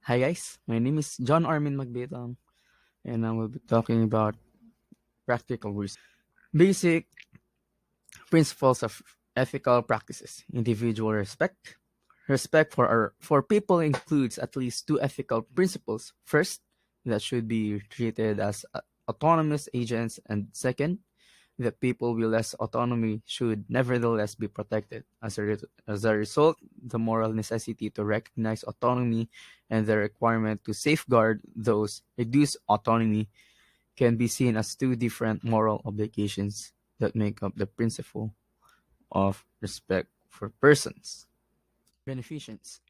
Hi guys, my name is John Armin Magbetang and I will be talking about practical rules. Basic principles of ethical practices. Individual respect. Respect for people includes at least two ethical principles. First, that should be treated as autonomous agents, and second, that people with less autonomy should nevertheless be protected. As a result, the moral necessity to recognize autonomy and the requirement to safeguard those reduced autonomy can be seen as two different moral obligations that make up the principle of respect for persons. Beneficence.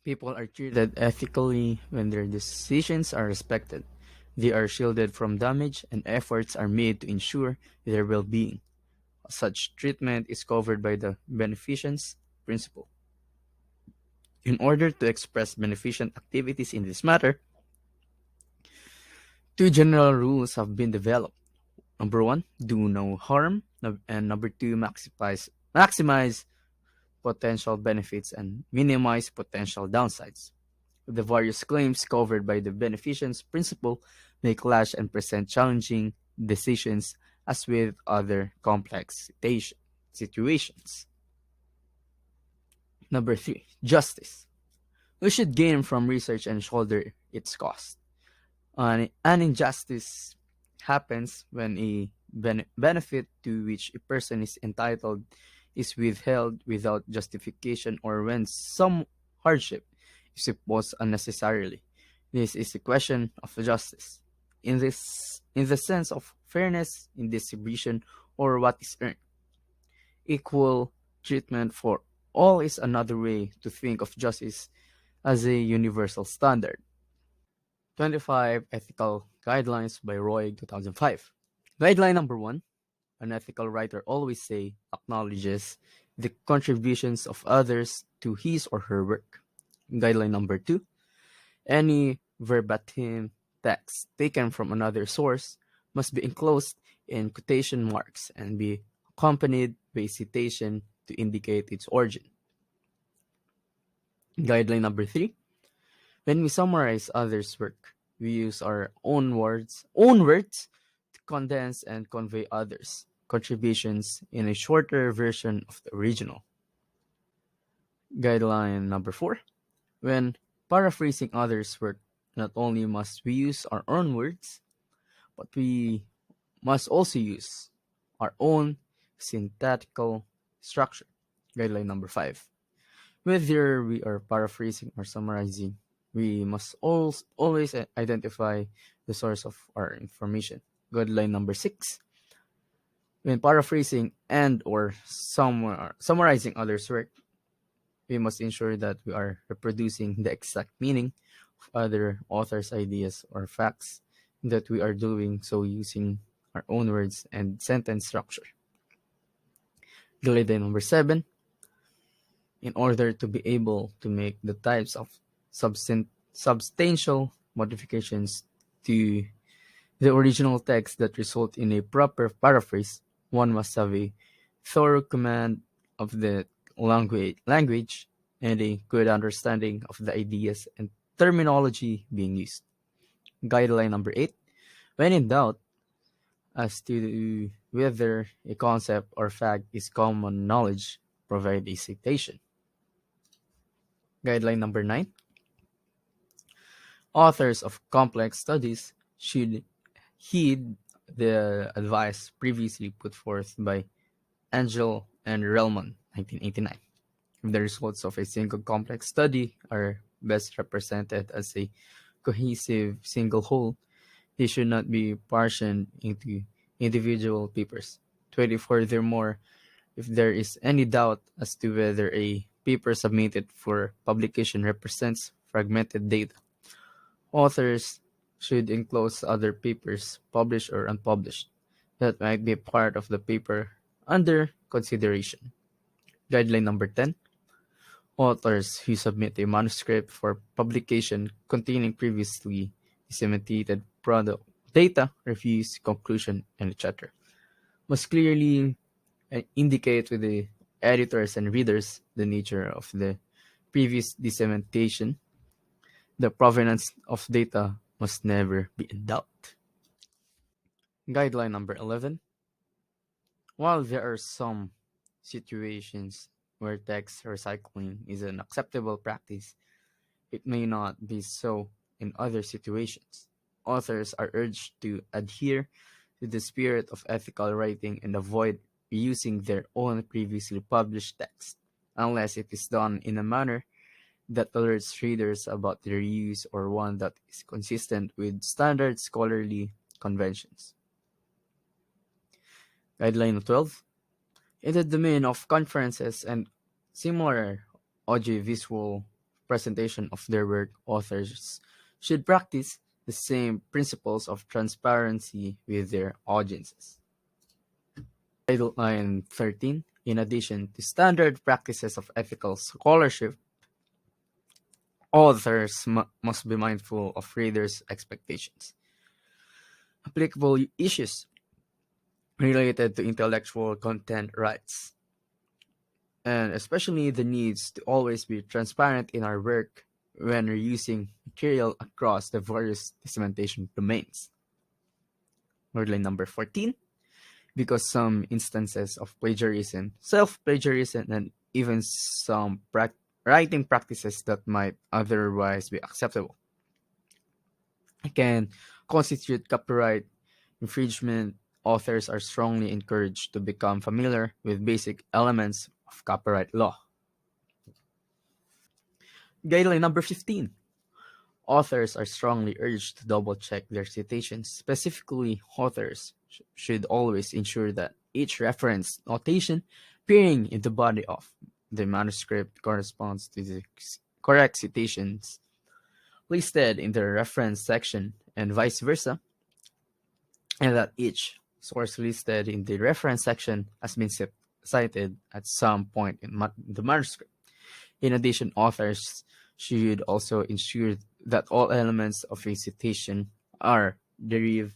People are treated ethically when their decisions are respected. They are shielded from damage and efforts are made to ensure their well being. Such treatment is covered by the beneficence principle. In order to express beneficent activities in this matter, two general rules have been developed. Number one, do no harm, and number two, maximize potential benefits and minimize potential downsides. The various claims covered by the beneficence principle may clash and present challenging decisions as with other complex situations. Number three, justice. We should gain from research and shoulder its cost. An injustice happens when a benefit to which a person is entitled is withheld without justification or when some hardship is imposed unnecessarily. This is a question of justice. In the sense of fairness in distribution or what is earned. Equal treatment for all is another way to think of justice as a universal standard. 25 Ethical Guidelines by Roy 2005. Guideline number 1. An ethical writer always acknowledges the contributions of others to his or her work. Guideline number 2. Any verbatim text taken from another source must be enclosed in quotation marks and be accompanied by a citation to indicate its origin. Guideline number 3. When we summarize others' work, we use our own words to condense and convey others' contributions in a shorter version of the original. Guideline number 4. When paraphrasing others' work, not only must we use our own words, but we must also use our own syntactical structure. Guideline number 5. Whether we are paraphrasing or summarizing, we must always identify the source of our information. Guideline number 6. When paraphrasing and or summarizing others' work, we must ensure that we are reproducing the exact meaning of other authors' ideas or facts, that we are doing so using our own words and sentence structure. Guideline number 7. In order to be able to make the types of substantial modifications to the original text that result in a proper paraphrase, one must have a thorough command of the language and a good understanding of the ideas and terminology being used. Guideline number 8. When in doubt as to whether a concept or fact is common knowledge, provide a citation. Guideline number 9. Authors of complex studies should heed the advice previously put forth by Angel and Relman, 1989. If the results of a single complex study are best represented as a cohesive single whole, they should not be partitioned into individual papers. 20. Furthermore, if there is any doubt as to whether a paper submitted for publication represents fragmented data, authors should enclose other papers, published or unpublished, that might be part of the paper under consideration. Guideline number 10. Authors who submit a manuscript for publication containing previously disseminated product data, reviews, conclusion, and etc. must clearly indicate to the editors and readers the nature of the previous dissemination The provenance of data must never be in doubt. Guideline number 11. While there are some situations where text recycling is an acceptable practice, it may not be so in other situations. Authors are urged to adhere to the spirit of ethical writing and avoid reusing their own previously published text, unless it is done in a manner that alerts readers about their use or one that is consistent with standard scholarly conventions. Guideline 12. In the domain of conferences and similar audiovisual presentation of their work, authors should practice the same principles of transparency with their audiences. Guideline 13. In addition to standard practices of ethical scholarship, authors must be mindful of readers' expectations. Applicable issues related to intellectual content rights, and especially the needs to always be transparent in our work when reusing material across the various dissemination domains. Guideline number 14. Because some instances of plagiarism, self-plagiarism, and even some writing practices that might otherwise be acceptable can constitute copyright infringement, authors are strongly encouraged to become familiar with basic elements of copyright law. Guideline number 15. Authors are strongly urged to double-check their citations. Specifically, authors should always ensure that each reference notation appearing in the body of the manuscript corresponds to the correct citations listed in the reference section and vice versa, and that each source listed in the reference section has been cited at some point in the manuscript. In addition, authors should also ensure that all elements of a citation are derived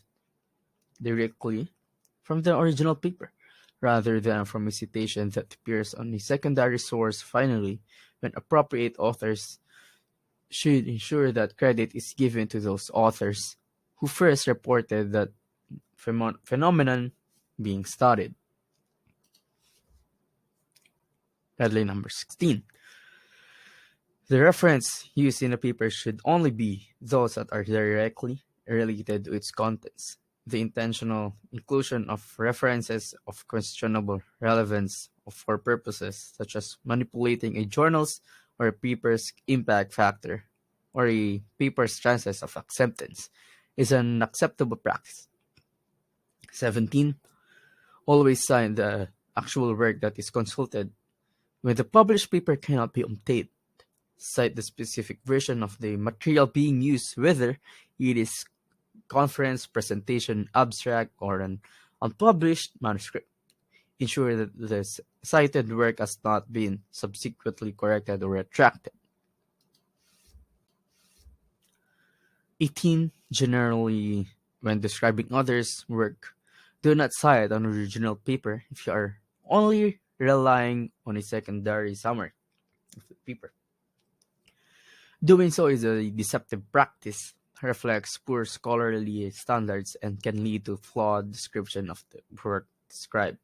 directly from the original paper, rather than from a citation that appears on a secondary source. Finally, when appropriate, authors should ensure that credit is given to those authors who first reported that phenomenon being studied. Guideline number 16. The reference used in a paper should only be those that are directly related to its contents. The intentional inclusion of references of questionable relevance for purposes such as manipulating a journal's or a paper's impact factor or a paper's chances of acceptance is an acceptable practice. 17. Always cite the actual work that is consulted. When the published paper cannot be obtained, cite the specific version of the material being used, whether it is conference, presentation, abstract, or an unpublished manuscript. Ensure that the cited work has not been subsequently corrected or retracted. 18. Generally, when describing others' work, do not cite an original paper if you are only relying on a secondary summary of the paper. Doing so is a deceptive practice, reflects poor scholarly standards, and can lead to flawed description of the work described.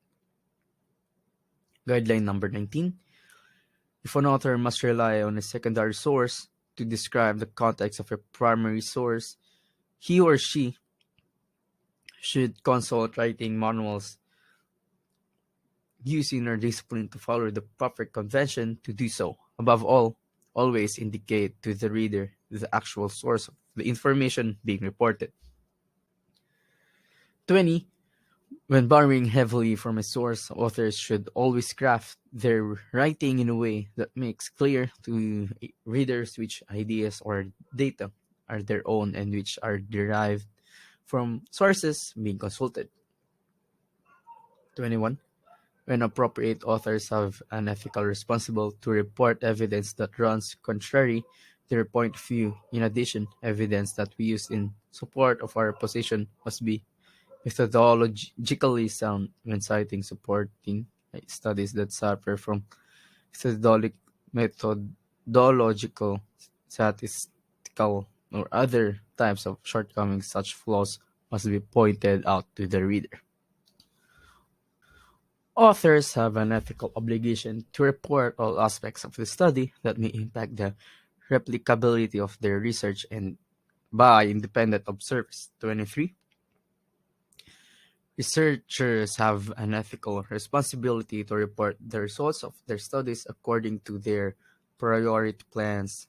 Guideline number 19. If an author must rely on a secondary source to describe the context of a primary source, he or she should consult writing manuals using their discipline to follow the proper convention to do so. Above all, always indicate to the reader the actual source of the information being reported. 20. When borrowing heavily from a source, authors should always craft their writing in a way that makes clear to readers which ideas or data are their own and which are derived from sources being consulted. 21. When appropriate, authors have an ethical responsibility to report evidence that runs contrary to their point of view. In addition, evidence that we use in support of our position must be methodologically sound when citing supporting studies that suffer from methodological statistics ethical or other types of shortcomings, such flaws must be pointed out to the reader. Authors have an ethical obligation to report all aspects of the study that may impact the replicability of their research and by independent observers. 23. Researchers have an ethical responsibility to report the results of their studies according to their priority plans.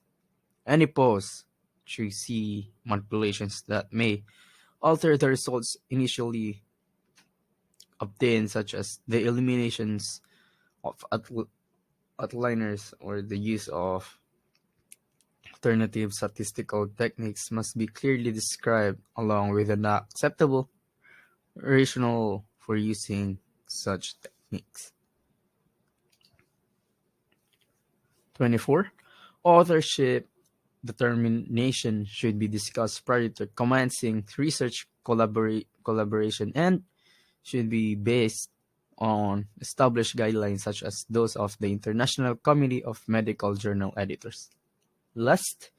Any post to see manipulations that may alter the results initially obtained, such as the eliminations of outliners or the use of alternative statistical techniques, must be clearly described along with an acceptable rationale for using such techniques. 24. Authorship determination should be discussed prior to commencing research collaboration and should be based on established guidelines such as those of the International Committee of Medical Journal Editors. Last,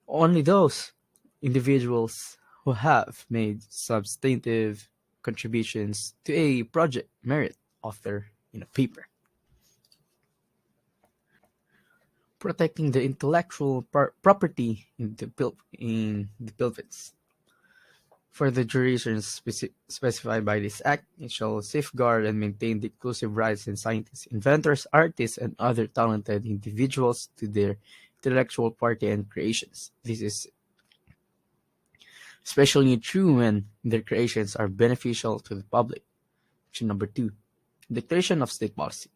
only those individuals who have made substantive contributions to a project merit author in a paper. Protecting the intellectual property in the Pilvets. For the durations specified by this Act, it shall safeguard and maintain the exclusive rights in scientists, inventors, artists, and other talented individuals to their intellectual property and creations. This is especially true when their creations are beneficial to the public. Section number 2. Declaration of State Policy.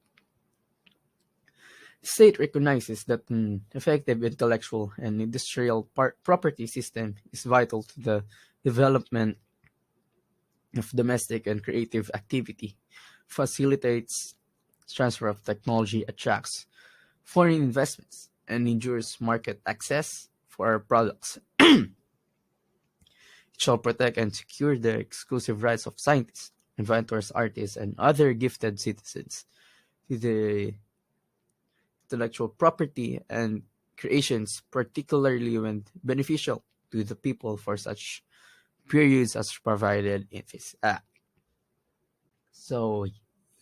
The state recognizes that an effective intellectual and industrial property system is vital to the development of domestic and creative activity, facilitates transfer of technology, attracts foreign investments, and ensures market access for our products. It shall protect and secure the exclusive rights of scientists, inventors, artists, and other gifted citizens to the intellectual property and creations, particularly when beneficial to the people for such periods as provided in this Act. So,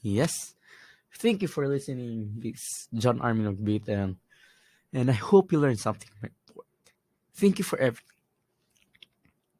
yes, thank you for listening this John Armin of Britain, and I hope you learned something from my report. Thank you for everything.